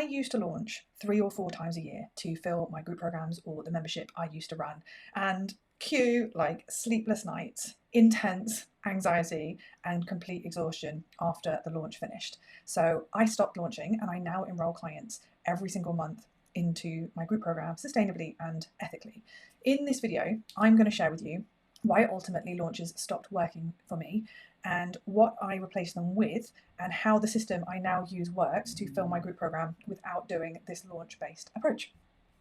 used to launch 3 or 4 times a year to fill my group programs or the membership I used to run, and cue like sleepless nights, intense anxiety, and complete exhaustion after the launch finished. So I stopped launching and I now enroll clients every single month into my group program sustainably and ethically. In this video, I'm going to share with you why ultimately launches stopped working for me and what I replaced them with, and how the system I now use works to fill my group program without doing this launch-based approach.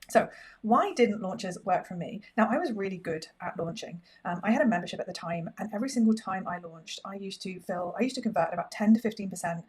So why didn't launches work for me? Now, I was really good at launching. I had a membership at the time, and every single time I launched, I used to convert about 10 to 15%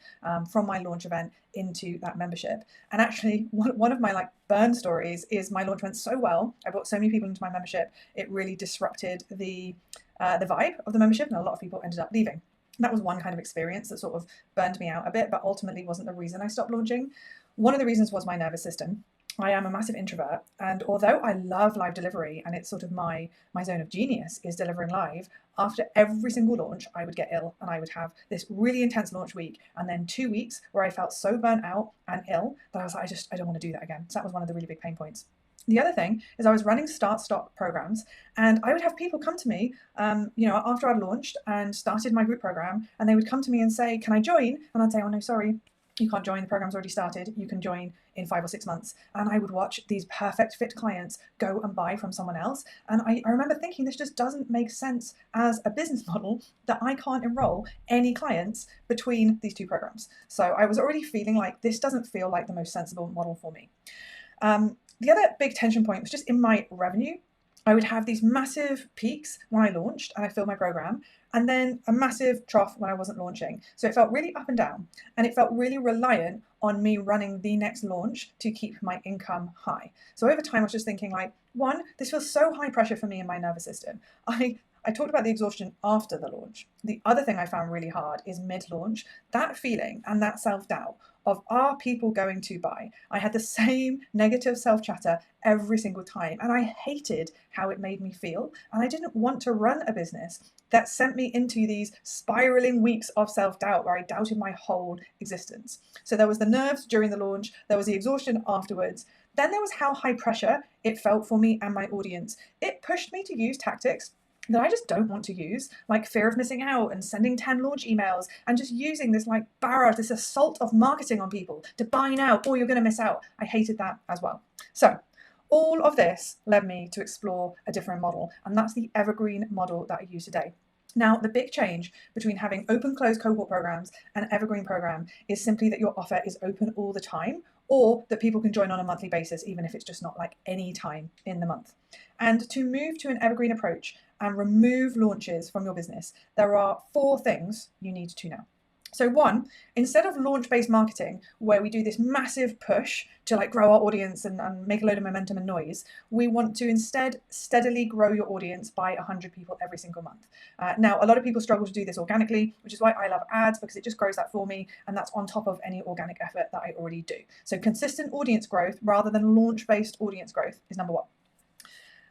from my launch event into that membership. And actually, one of my burn stories is my launch went so well. I brought so many people into my membership, it really disrupted the vibe of the membership, and a lot of people ended up leaving. That was one kind of experience that sort of burned me out a bit, but ultimately wasn't the reason I stopped launching. One of the reasons was my nervous system. I am a massive introvert, and although I love live delivery and it's sort of my zone of genius is delivering live, after every single launch I would get ill and I would have this really intense launch week and then 2 weeks where I felt so burnt out and ill that I was like, I don't want to do that again. So that was one of the really big pain points. The other thing is I was running start-stop programs, and I would have people come to me, after I'd launched and started my group program, and they would come to me and say, "Can I join?" And I'd say, "Oh no, sorry, you can't join. The program's already started. You can join in 5 or 6 months." And I would watch these perfect fit clients go and buy from someone else. And I remember thinking, this just doesn't make sense as a business model, that I can't enroll any clients between these two programs. So I was already feeling like this doesn't feel like the most sensible model for me. The other big tension point was just in my revenue. I would have these massive peaks when I launched and I filled my program, and then a massive trough when I wasn't launching. So it felt really up and down, and it felt really reliant on me running the next launch to keep my income high. So over time, I was just thinking one, this feels so high pressure for me in my nervous system. I talked about the exhaustion after the launch. The other thing I found really hard is mid-launch, that feeling and that self-doubt of, are people going to buy? I had the same negative self-chatter every single time, and I hated how it made me feel. And I didn't want to run a business that sent me into these spiraling weeks of self-doubt where I doubted my whole existence. So there was the nerves during the launch, there was the exhaustion afterwards. Then there was how high pressure it felt for me and my audience. It pushed me to use tactics that I just don't want to use, like fear of missing out and sending 10 launch emails and just using this barrage, this assault of marketing on people to buy now or you're going to miss out. I hated that as well. So all of this led me to explore a different model, and that's the Evergreen model that I use today. Now, the big change between having open-close cohort programs and Evergreen program is simply that your offer is open all the time, or that people can join on a monthly basis, even if it's just not any time in the month. And to move to an Evergreen approach and remove launches from your business, there are 4 things you need to know. So 1, instead of launch-based marketing, where we do this massive push to grow our audience and make a load of momentum and noise, we want to instead steadily grow your audience by 100 people every single month. Now, a lot of people struggle to do this organically, which is why I love ads, because it just grows that for me, and that's on top of any organic effort that I already do. So consistent audience growth rather than launch-based audience growth is number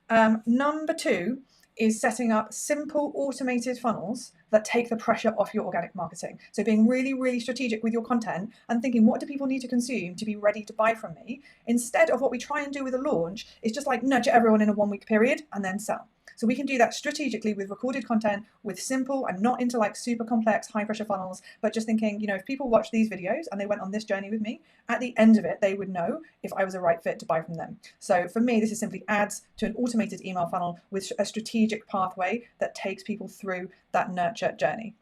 1. Number 2 is setting up simple automated funnels that take the pressure off your organic marketing. So being really, really strategic with your content and thinking, what do people need to consume to be ready to buy from me? Instead of what we try and do with a launch is just nudge everyone in a 1-week period and then sell. So we can do that strategically with recorded content, with simple, I'm not into super complex, high pressure funnels, but just thinking, if people watch these videos and they went on this journey with me, at the end of it, they would know if I was a right fit to buy from them. So for me, this is simply adds to an automated email funnel with a strategic pathway that takes people through that nurture journey.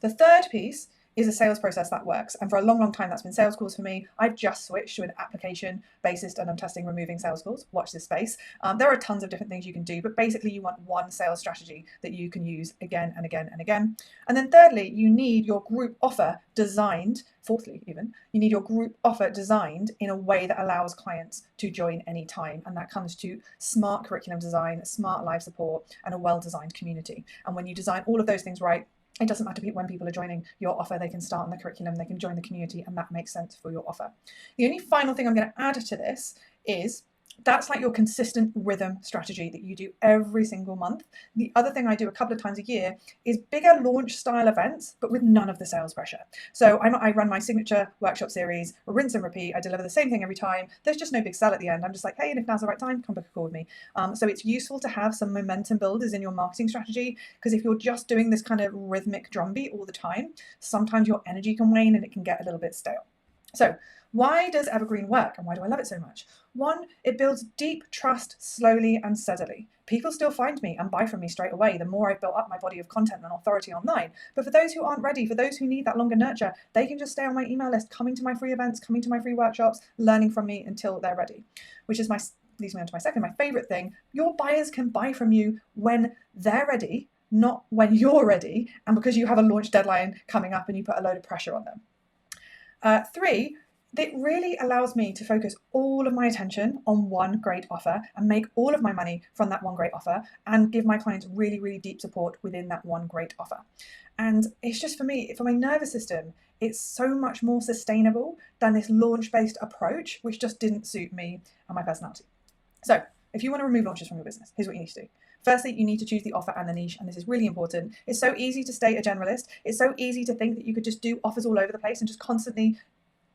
The third piece is a sales process that works. And for a long, long time, that's been sales calls for me. I've just switched to an application basis, and I'm testing removing sales calls. Watch this space. There are tons of different things you can do, but basically you want one sales strategy that you can use again and again and again. And then thirdly, you need your group offer designed, fourthly even, you need your group offer designed in a way that allows clients to join anytime. And that comes to smart curriculum design, smart live support, and a well-designed community. And when you design all of those things right, it doesn't matter when people are joining your offer, they can start on the curriculum, they can join the community, and that makes sense for your offer. The only final thing I'm going to add to this is That's like your consistent rhythm strategy that you do every single month. The other thing I do a couple of times a year is bigger launch style events, but with none of the sales pressure. So I run my signature workshop series, rinse and repeat. I deliver the same thing every time. There's just no big sell at the end. I'm just like, hey, and if now's the right time, come book a call with me. So it's useful to have some momentum builders in your marketing strategy, because if you're just doing this kind of rhythmic drumbeat all the time, sometimes your energy can wane and it can get a little bit stale. So why does Evergreen work and why do I love it so much? One, it builds deep trust slowly and steadily. People still find me and buy from me straight away the more I've built up my body of content and authority online. But for those who aren't ready, for those who need that longer nurture, they can just stay on my email list, coming to my free events, coming to my free workshops, learning from me until they're ready. Which is leads me on to my second, my favorite thing. Your buyers can buy from you when they're ready, not when you're ready, and because you have a launch deadline coming up and you put a load of pressure on them. Three, it really allows me to focus all of my attention on one great offer and make all of my money from that one great offer and give my clients really, really deep support within that one great offer. And it's just, for me, for my nervous system, it's so much more sustainable than this launch-based approach, which just didn't suit me and my personality. So if you want to remove launches from your business, here's what you need to do. Firstly, you need to choose the offer and the niche, and this is really important. It's so easy to stay a generalist. It's so easy to think that you could just do offers all over the place and just constantly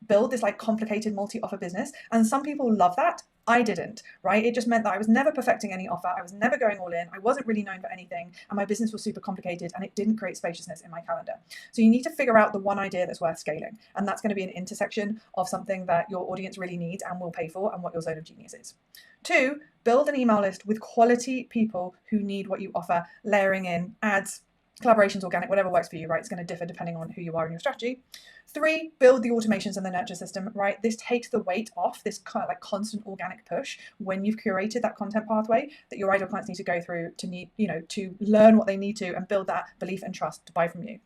build this like complicated multi-offer business. And some people love that. I didn't, right? It just meant that I was never perfecting any offer. I was never going all in. I wasn't really known for anything. And my business was super complicated and it didn't create spaciousness in my calendar. So you need to figure out the one idea that's worth scaling. And that's going to be an intersection of something that your audience really needs and will pay for and what your zone of genius is. Two, build an email list with quality people who need what you offer, layering in ads, collaborations, organic, whatever works for you, right? It's going to differ depending on who you are in your strategy. Three, build the automations and the nurture system, right? This takes the weight off this kind of like constant organic push when you've curated that content pathway that your ideal clients need to go through to need, to learn what they need to and build that belief and trust to buy from you.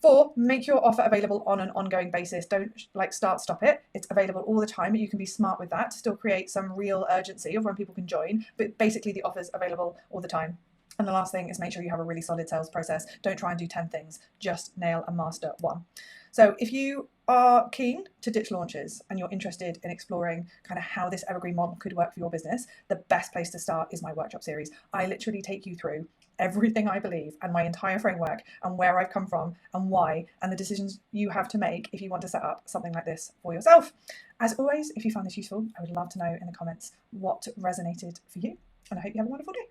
Four, make your offer available on an ongoing basis. Don't stop it. It's available all the time, but you can be smart with that to still create some real urgency of when people can join. But basically the offer's available all the time. And the last thing is make sure you have a really solid sales process. Don't try and do 10 things, just nail and master one. So if you are keen to ditch launches and you're interested in exploring kind of how this evergreen model could work for your business, the best place to start is my workshop series. I literally take you through everything I believe and my entire framework and where I've come from and why and the decisions you have to make if you want to set up something like this for yourself. As always, if you found this useful, I would love to know in the comments what resonated for you, and I hope you have a wonderful day.